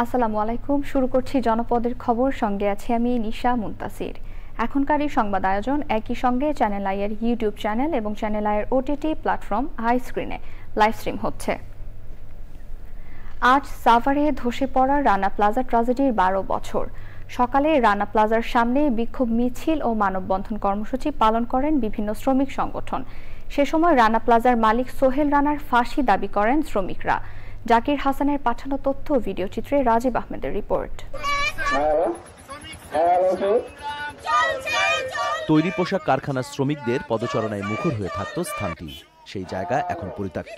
আসসালামু আলাইকুম। শুরু করছি জনপদের খবর, সঙ্গে আছি আমি নিশা মুনতাসির। এখনকার এই সংবাদ আয়োজন একই সঙ্গে চ্যানেল আই এর ইউটিউব চ্যানেল এবং চ্যানেল আই এর ওটিটি প্ল্যাটফর্ম হাই স্ক্রিনে লাইভ স্ট্রিম হচ্ছে। আজ সাভারে ধসে পড়া রানা প্লাজা ট্র্যাজেডির 12 বছর। সকালে রানা প্লাজার সামনে বিক্ষোভ মিছিল ও মানববন্ধন কর্মসূচি পালন করেন বিভিন্ন শ্রমিক সংগঠন। সে সময় রানা প্লাজার মালিক সোহেল রানার ফাঁসি দাবি করেন শ্রমিকরা। জাকির হাসানের পাঠানো তথ্য ও ভিডিও চিত্রে রাজীব আহমেদের রিপোর্ট। তৈরি পোশাক কারখানার শ্রমিকদের পদচারণায় মুখর হয়ে থাকত স্থানটি। সেই জায়গা এখন পরিত্যক্ত।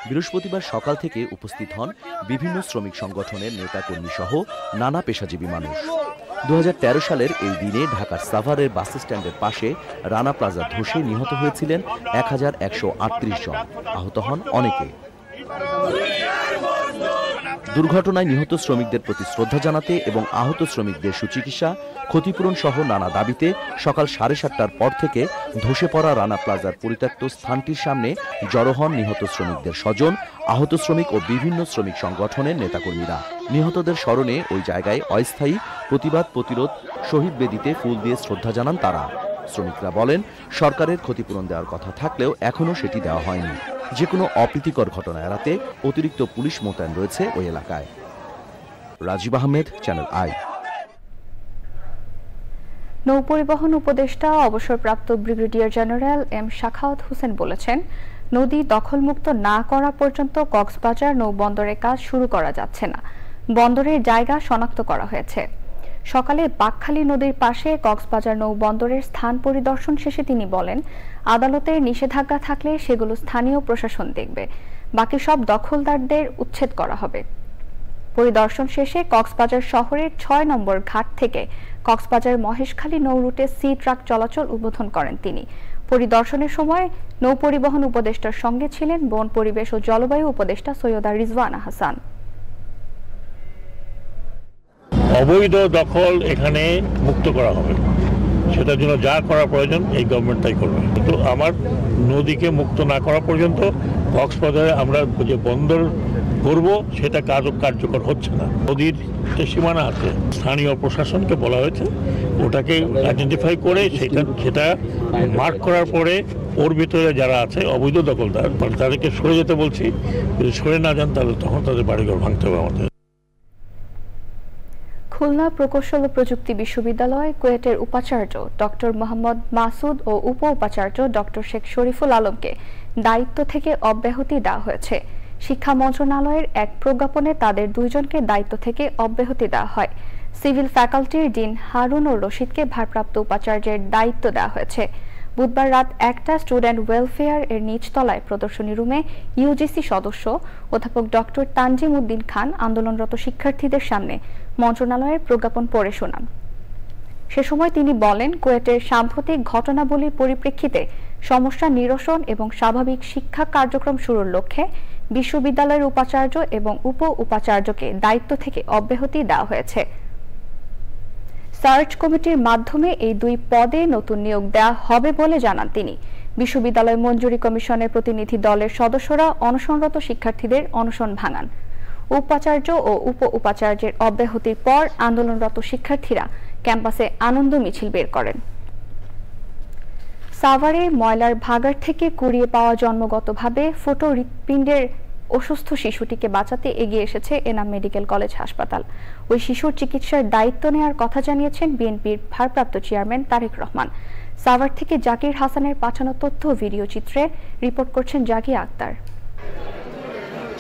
বৃহস্পতিবার সকাল থেকে উপস্থিত হন বিভিন্ন শ্রমিক সংগঠনের নেতাকর্মী সহ নানা পেশাজীবী মানুষ। 2013 সালের এই দিনে ঢাকার সাভারের বাস স্ট্যান্ডের পাশে রানা প্লাজা ধসে নিহত হয়েছিলেন 1138 জন, আহত হন অনেকে। দুর্ঘটনায় নিহত শ্রমিকদের প্রতি শ্রদ্ধা জানাতে এবং আহত শ্রমিকদের সুচিকিৎসা, ক্ষতিপূরণ সহ নানা দাবিতে সকাল 7:30টার পর থেকে ধসে পড়া রানা প্লাজার পরিত্যক্ত স্থানটির সামনে জড়ো হন নিহত শ্রমিকদের স্বজন, আহত শ্রমিক ও বিভিন্ন শ্রমিক সংগঠনের নেতাকর্মীরা। নিহতদের স্মরণে ওই জায়গায় অস্থায়ী প্রতিবাদ প্রতিরোধ শহীদ বেদিতে ফুল দিয়ে শ্রদ্ধা জানান তারা। শ্রমিকরা বলেন, সরকারের ক্ষতিপূরণ দেওয়ার কথা থাকলেও এখনও সেটি দেওয়া হয়নি। যে কোনো অপ্রীতিকর ঘটনা এড়াতে অতিরিক্ত পুলিশ মোতায়েন রয়েছে ওই এলাকায়। Rajib Ahmed, Channel I. নৌপরিবহন উপদেষ্টা অবসরপ্রাপ্ত brigadier general M Shakhawat Hossain বলেছেন, নদী দখলমুক্ত না করা পর্যন্ত কক্সবাজার নৌবন্দরের কাজ শুরু করা যাচ্ছে না। বন্দরের জায়গা শনাক্ত করা হয়েছে। সকালে বাকখালী নদীর পাশে কক্সবাজার নৌবন্দরের স্থান পরিদর্শন শেষে তিনি বলেন, আদালতের নিষেধাজ্ঞা থাকলে সেগুলো স্থানীয় প্রশাসন দেখবে, বাকি সব দখলদারদের উচ্ছেদ করা হবে। পরিদর্শন শেষে কক্সবাজার শহরের 6 নম্বর ঘাট থেকে কক্সবাজার মহেশখালী নৌ রুটে সি ট্রাক চলাচল উদ্বোধন করেন তিনি। পরিদর্শনের সময় নৌপরিবহন উপদেষ্টার সঙ্গে ছিলেন বন, পরিবেশ ও জলবায়ু উপদেষ্টা সৈয়দা রিজওয়ানা হাসান। অবৈধ দখল এখানে মুক্ত করা হবে, সেটার জন্য যা করা প্রয়োজন এই গভর্নমেন্ট তাই করবে। কিন্তু আমার নদীকে মুক্ত না করা পর্যন্ত কক্সবাজারে আমরা যে বন্দর করব সেটা কার্যকর হচ্ছে না। নদীর যে সীমানা আছে, স্থানীয় প্রশাসনকে বলা হয়েছে ওটাকে আইডেন্টিফাই করে সেটা মার্ক করার পরে ওর ভিতরে যারা আছে অবৈধ দখলদার তাদেরকে সরে যেতে বলছি। যদি সরে না যান তাহলে তখন তাদের বাড়িঘর ভাঙতে হবে আমাদের। খুলনা প্রকৌশল ও প্রযুক্তি বিশ্ববিদ্যালয় কুয়েটের উপাচার্য ডক্টর মোহাম্মদ মাসুদ ও উপ উপাচার্য ডক্টর শেখ শরীফুল আলমকে দায়িত্ব থেকে অব্যাহতি দেওয়া হয়েছে। শিক্ষা মন্ত্রণালয়ের এক প্রজ্ঞাপনে তাদের দুইজনকে দায়িত্ব থেকে অব্যাহতি দেওয়া হয়। সিভিল ফ্যাকাল্টির ডিন হারুন ও রশিদকে ভারপ্রাপ্ত উপাচার্যের দায়িত্ব দেওয়া হয়েছে। বুধবার রাত 1টা স্টুডেন্ট ওয়েলফেয়ার এর নিচতলায় প্রদর্শনী রুমে ইউজিসি সদস্য অধ্যাপক ডক্টর তানজিম উদ্দিন খান আন্দোলনরত শিক্ষার্থীদের সামনে মন্ত্রণালয়ের প্রজ্ঞাপন পড়ে শোনান। সে সময় তিনি বলেন, কুয়েটের সাম্প্রতিক ঘটনাবলীর পরিপ্রেক্ষিতে সমস্যা নিরসন এবং স্বাভাবিক শিক্ষা কার্যক্রম শুরুর লক্ষ্যে বিশ্ববিদ্যালয়ের উপাচার্য এবং উপ উপাচার্যকে দায়িত্ব থেকে অব্যাহতি দেওয়া হয়েছে। সার্চ কমিটির মাধ্যমে এই দুই পদে নতুন নিয়োগ দেওয়া হবে বলে জানান তিনি। বিশ্ববিদ্যালয় মঞ্জুরি কমিশনের প্রতিনিধি দলের সদস্যরা অনশনরত শিক্ষার্থীদের অনশন ভাঙান। উপাচার্য ও উপ উপাচার্যের অব্যাহতির পর আন্দোলনরত শিক্ষার্থীরা ক্যাম্পাসে আনন্দ মিছিল বের করেন। সাভারে ময়লার ভাগাড় থেকে কুড়িয়ে পাওয়া জন্মগতভাবে ফোটো হৃৎপিণ্ডের অসুস্থ শিশুটিকে বাঁচাতে এগিয়ে এসেছে এনাম মেডিকেল কলেজ হাসপাতাল। ওই শিশুর চিকিৎসার দায়িত্ব নেওয়ার কথা জানিয়েছেন বিএনপির ভারপ্রাপ্ত চেয়ারম্যান তারেক রহমান। সাভার থেকে জাকির হাসানের পাঠানো তথ্য ভিডিও চিত্রে রিপোর্ট করছেন জাকিয়া আক্তার।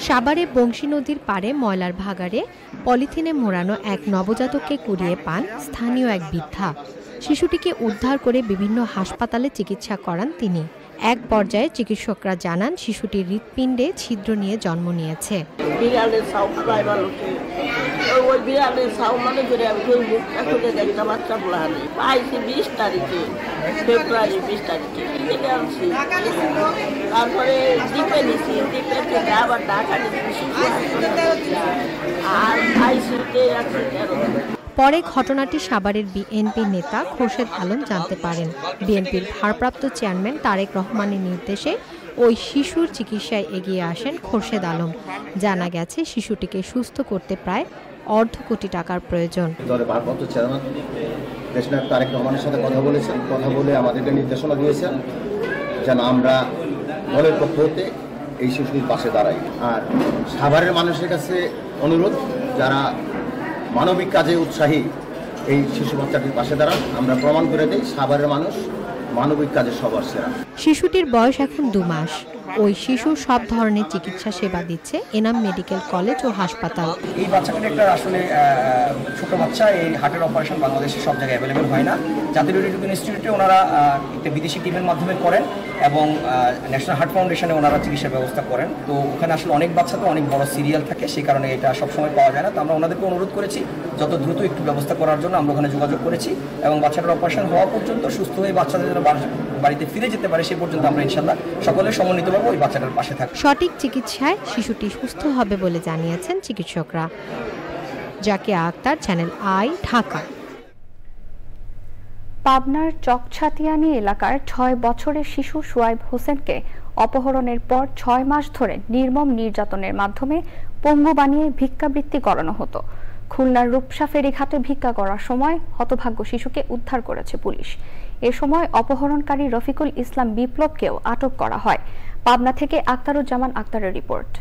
সাভারে বংশী নদীর পাড়ে ময়লার ভাগাড়ে পলিথিনে মোড়ানো এক নবজাতককে কুড়িয়ে পান স্থানীয় এক বৃদ্ধা। শিশুটিকে উদ্ধার করে বিভিন্ন হাসপাতালে চিকিৎসা করান তিনি। এক পর্যায়ে চিকিৎসকরা জানান শিশুটির হৃৎপিণ্ডে ছিদ্র নিয়ে জন্ম নিয়েছে। ওই বিড়ালের সাউন্ড করে আমি ফেসবুকটা খুলে দেখি আমার বাচ্চা বলানি পাইছি 20 তারিখে, ফেব্রুয়ারি 20 তারিখে থেকে আনছি। তারপরে দ্বীপে নিছি, দ্বীপে থেকে আবার ঢাকা নিচ্ছি আর আইসিতে আছি 13 দিন। পরে ঘটনাটি সাভারের বিএনপি নেতা খোরশেদ আলম জানতে পারেন। বিএনপির ভারপ্রাপ্ত চেয়ারম্যান তারেক রহমানের নির্দেশে ওই শিশুর চিকিৎসায় এগিয়ে আসেন খোরশেদ আলম। জানা গেছে শিশুটিকে সুস্থ করতে প্রায় অর্ধ কোটি টাকার প্রয়োজন। ভারপ্রাপ্ত চেয়ারম্যান দেশনায়ক তারেক রহমানের সাথে কথা বলেছেন, কথা বলে আমাদেরকে নির্দেশনা দিয়েছেন যেন আমরা দলের পক্ষ হতে এই শিশুটির পাশে দাঁড়াই। আর সাভারের মানুষের কাছে অনুরোধ, যারা মানবিক কাজে উৎসাহী এই শিশু বাচ্চাটির পাশে দাঁড়ান। আমরা প্রমাণ করে দেই সাভারের মানুষ মানবিক কাজে সবার সেরা। শিশুটির বয়স এখন 2 মাস। ওই শিশুর সব ধরনের চিকিৎসা সেবা দিচ্ছে এনাম মেডিকেল কলেজ ও হাসপাতাল। এই বাচ্চাটির একটা আসলে ছোট বাচ্চা, এই হার্টের অপারেশন বাংলাদেশে সব জায়গায় অ্যাভেলেবেল হয় না। জাতীয় রেডিওলজি ইনস্টিটিউটে ওনারা একটা বিদেশি টিমের মাধ্যমে করেন এবং ন্যাশনাল হার্ট ফাউন্ডেশনে ওনারা চিকিৎসার ব্যবস্থা করেন। তো ওখানে আসলে অনেক বাচ্চা তো অনেক বড় সিরিয়াল থাকে, সেই কারণে এটা সবসময় পাওয়া যায় না। তো আমরা ওনাদেরকে অনুরোধ করেছি যত দ্রুত একটু ব্যবস্থা করার জন্য। আমরা ওখানে যোগাযোগ করেছি এবং বাচ্চাটার অপারেশন হওয়া পর্যন্ত, সুস্থ হয়ে বাচ্চাদের যেন বাড়িতে ফিরে যেতে পারে সে পর্যন্ত আমরা ইনশাল্লাহ সকলে সমন্বিতভাবে ওই বাচ্চাটার পাশে থাকব। সঠিক চিকিৎসায় শিশুটি সুস্থ হবে বলে জানিয়েছেন চিকিৎসকরা। Zakia Akter, channel I, Dhaka. পাবনার চকছাতিয়ানি এলাকার 6 বছরের শিশু সোয়াইব হোসেনকে অপহরণের পর 6 মাস ধরে নির্মম নির্যাতনের মাধ্যমে পঙ্গু বানিয়ে ভিক্ষাবৃত্তি করানো হতো। খুলনার রূপসা ফেরিঘাটে ভিক্ষা করার সময় হতভাগ্য শিশুকে উদ্ধার করেছে পুলিশ। এ সময় অপহরণকারী রফিকুল ইসলাম বিপ্লবকেও আটক করা হয়। পাবনা থেকে আক্তারুজ্জামান আক্তারের রিপোর্ট।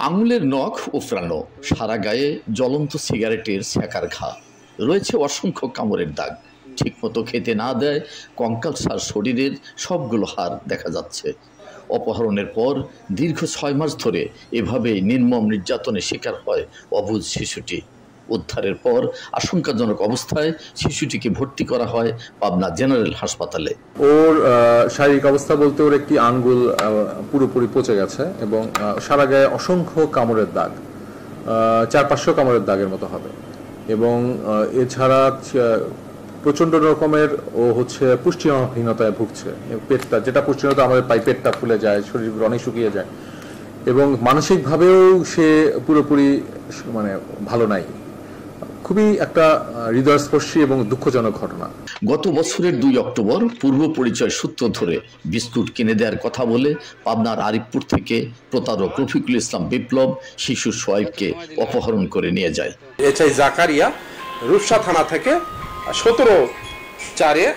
আঙুলের নখ উফরানো, সারা গায়ে জ্বলন্ত সিগারেটের ছ্যাঁকার ঘা, রয়েছে অসংখ্য কামড়ের দাগ। ঠিকমতো খেতে না দেয় কঙ্কালসার শরীরের সবগুলো হাড় দেখা যাচ্ছে। অপহরণের পর দীর্ঘ 6 মাস ধরে এভাবে নির্মম নির্যাতনের শিকার হয় অবুঝ শিশুটি। উদ্ধারের পর আশঙ্কাজনক অবস্থায় শিশুটিকে ভর্তি করা হয় পাবনা জেনারেল হাসপাতালে। ওর শারীরিক অবস্থা বলতে ওর একটি আঙ্গুল পুরোপুরি পচে গেছে এবং সারা গায়ে অসংখ্য কামড়ের দাগ, 400-500 কামড়ের দাগের মতো হবে। এবং এছাড়া প্রচন্ড রকমের ও হচ্ছে পুষ্টিহীনতায় ভুগছে। পেটটা, যেটা পুষ্টিহীনতা আমাদের পাই, পেটটা ফুলে যায়, শরীর অনেক শুকিয়ে যায় এবং মানসিকভাবেও সে পুরোপুরি মানে ভালো নাই। খুবই একটা হৃদয়স্পর্শী এবং দুঃখজনক ঘটনা। গত বছরের 2 অক্টোবর পূর্ব পরিচয় সূত্র ধরে বিস্কুট কিনে দেওয়ার কথা বলে পাবনার আরিফপুর থেকে প্রতারক রফিকুল ইসলাম বিপ্লব শিশু সোয়াইবকে অপহরণ করে নিয়ে যায়। এসআই জাকারিয়া রূপসা থানা থেকে 17/4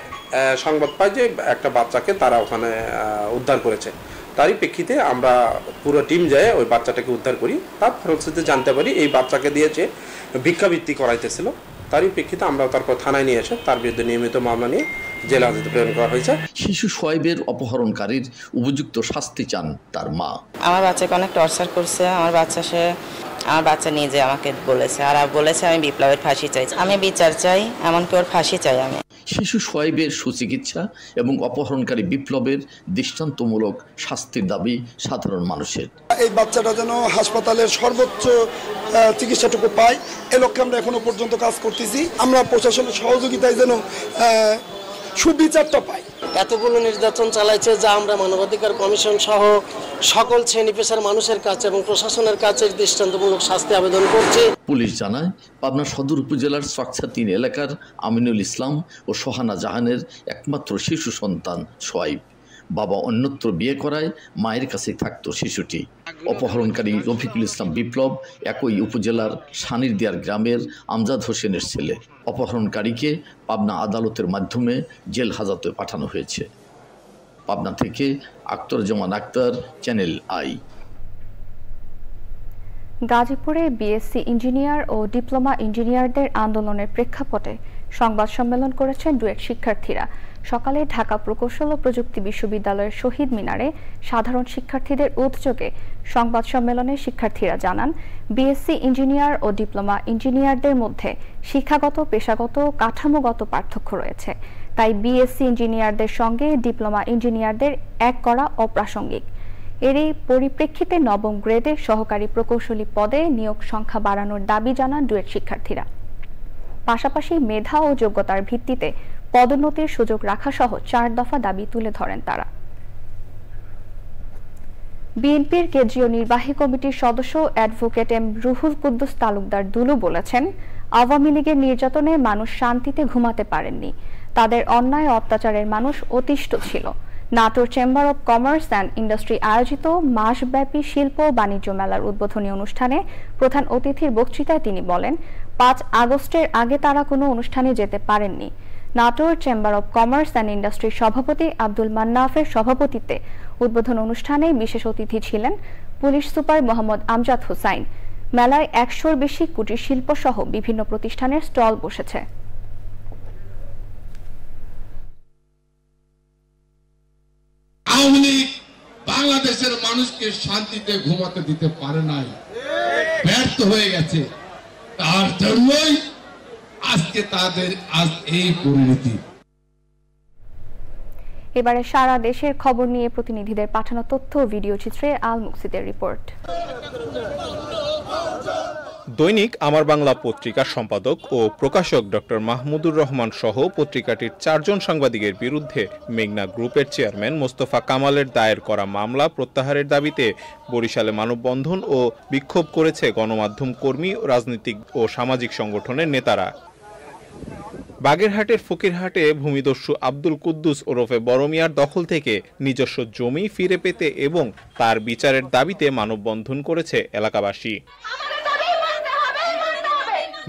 সংবাদ পাই যে একটা বাচ্চাকে তারা ওখানে উদ্ধার করেছে। তারই প্রেক্ষিতে আমরা পুরো টিম যায় ওই বাচ্চাটাকে উদ্ধার করি। তার ফলশ্রুতিতে জানতে পারি এই বাচ্চাকে দিয়েছে ভিক্ষাবৃত্তি করাইতেছিল। তারই প্রেক্ষিতে আমরা তারপর থানায় নিয়ে এসে তার বিরুদ্ধে নিয়মিত মামলা নিয়ে জেলা হাজতে প্রেরণ করা হয়েছে। শিশু সোয়াইবের অপহরণকারীর উপযুক্ত শাস্তি চান তার মা। আমার বাচ্চাকে অনেক টর্চার করছে। আমার বাচ্চা নিজে আমাকে বলেছে, আর বলেছে আমি বিপ্লবের ফাঁসি চাই, আমি বিচার চাই, এমনকি ওর ফাঁসি চাই আমি। শিশু সোয়াইবের সুচিকিৎসা এবং অপহরণকারী বিপ্লবের দৃষ্টান্তমূলক শাস্তির দাবি সাধারণ মানুষের। এই বাচ্চাটা যেন হাসপাতালের সর্বোচ্চ চিকিৎসাটুকু পায়, এ লক্ষ্যে আমরা এখনো পর্যন্ত কাজ করতেছি। আমরা প্রশাসনের সহযোগিতায় যেন সুবিচারটা পাই। এতগুলো নির্যাতন চালাইছে যা আমরা মানবাধিকার কমিশন সহ সকল শ্রেণী পেশার মানুষের কাছে এবং প্রশাসনের কাছে দৃষ্টান্তমূলক শাস্তি আবেদন করছে। পুলিশ জানায় পাবনা সদর উপজেলার চকছা 3 এলাকার আমিনুল ইসলাম ও সোহানা জাহানের একমাত্র শিশু সন্তান সোয়াইব। বাবা অন্যত্র বিয়ে করায় মায়ের কাছে থাকতো শিশুটি। অপহরণকারী রফিকুল ইসলাম বিপ্লব একই উপজেলার সানিরদিয়ার গ্রামের আমজাদ হোসেনের ছেলে। অপহরণকারীকে পাবনা আদালতের মাধ্যমে জেল হাজতে পাঠানো হয়েছে। পাবনা থেকে আক্তারুজ্জামান আক্তার, চ্যানেল আই। গাজীপুরে বিএসসি ইঞ্জিনিয়ার ও ডিপ্লোমা ইঞ্জিনিয়ারদের আন্দোলনের প্রেক্ষাপটে সংবাদ সম্মেলন করেছেন ডুয়েট শিক্ষার্থীরা। সকালে ঢাকা প্রকৌশল ও প্রযুক্তি বিশ্ববিদ্যালয়ের শহীদ মিনারে সাধারণ শিক্ষার্থীদের উদ্যোগে সংবাদ সম্মেলনে শিক্ষার্থীরা জানান, বিএসসি ইঞ্জিনিয়ার ও ডিপ্লোমা ইঞ্জিনিয়ারদের মধ্যে শিক্ষাগত, পেশাগত, কাঠামোগত পার্থক্য রয়েছে। তাই বিএসসি ইঞ্জিনিয়ারদের সঙ্গে ডিপ্লোমা ইঞ্জিনিয়ারদের এক করা অপ্রাসঙ্গিক। এরই পরিপ্রেক্ষিতে নবম গ্রেডে সহকারী প্রকৌশলী পদে নিয়োগ সংখ্যা বাড়ানোর দাবি জানান ডুয়েট শিক্ষার্থীরা। পাশাপাশি মেধা ও যোগ্যতার ভিত্তিতে পদোন্নতির সুযোগ রাখা সহ 4 দফা দাবি তুলে ধরেন তারা। বিএনপির কেন্দ্রীয় নির্বাহী কমিটির সদস্য অ্যাডভোকেট এম রুহুল কুদ্দুস তালুকদার দুলু বলেছেন, আওয়ামী লীগের নির্যাতনে মানুষ শান্তিতে ঘুমাতে পারেননি, তাদের অন্যায় অত্যাচারের মানুষ অতিষ্ঠ ছিল। Natore chamber of commerce and industry আয়োজিত মাসব্যাপী শিল্প ও বাণিজ্য মেলার উদ্বোধনী অনুষ্ঠানে প্রধান অতিথির বক্তৃতায় তিনি বলেন, 5 আগস্টের আগে তারা কোনো অনুষ্ঠানে যেতে পারেননি। Natore chamber of commerce and ইন্ডাস্ট্রির সভাপতি আব্দুল মান্নাফের সভাপতিত্বে উদ্বোধন অনুষ্ঠানে বিশেষ অতিথি ছিলেন পুলিশ সুপার মোহাম্মদ আমজাদ হুসাইন। মেলায় 100-র বেশি কুটির শিল্প সহ বিভিন্ন প্রতিষ্ঠানের স্টল বসেছে। আওয়ামী লীগ বাংলাদেশের মানুষকে শান্তিতে ঘুমাতে দিতে পারে নাই, ব্যর্থ হয়ে গেছে। তার জন্যই আজকে তাদের এই পরিণতি। এবারে সারা দেশের খবর নিয়ে প্রতিনিধিদের পাঠানো তথ্য ও ভিডিও চিত্রে আল মুকসিদের রিপোর্ট। দৈনিক আমার বাংলা পত্রিকার সম্পাদক ও প্রকাশক ডক্টর মাহমুদুর রহমান সহ পত্রিকাটির 4 জন সাংবাদিকের বিরুদ্ধে মেঘনা গ্রুপের চেয়ারম্যান মোস্তফা কামালের দায়ের করা মামলা প্রত্যাহারের দাবিতে বরিশালে মানববন্ধন ও বিক্ষোভ করেছে গণমাধ্যম কর্মী, রাজনৈতিক ও সামাজিক সংগঠনের নেতারা। বাগেরহাটের ফকিরহাটে ভূমিদস্যু আব্দুল কুদ্দুস ওরফে বড় মিয়ার দখল থেকে নিজস্ব জমি ফিরে পেতে এবং তার বিচারের দাবিতে মানববন্ধন করেছে এলাকাবাসী।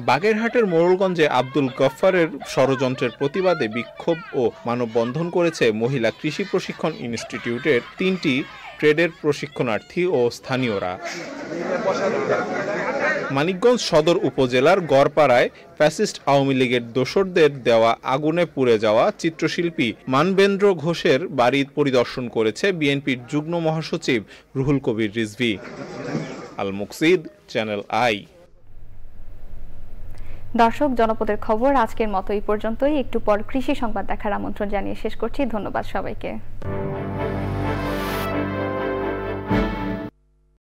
বাগেরহাটের মোড়লগঞ্জে আব্দুল গফফারের ষড়যন্ত্রের প্রতিবাদে বিক্ষোভ ও মানববন্ধন করেছে মহিলা কৃষি প্রশিক্ষণ ইনস্টিটিউটের 3টি ট্রেডের প্রশিক্ষণার্থী ও স্থানীয়রা। মানিকগঞ্জ সদর উপজেলার গড়পাড়ায় ফ্যাসিস্ট আওয়ামী লীগের দোসরদের দেওয়া আগুনে পুড়ে যাওয়া চিত্রশিল্পী মানবেন্দ্র ঘোষের বাড়ি পরিদর্শন করেছে বিএনপির যুগ্ম মহাসচিব রুহুল কবির রিজভী। আল মুকসিদ, চ্যানেল আই। দর্শক, জনপদের খবর আজকের মতো এই পর্যন্তই। একটু পর কৃষি সংবাদ দেখার আমন্ত্রণ জানিয়ে শেষ করছি। ধন্যবাদ সবাইকে।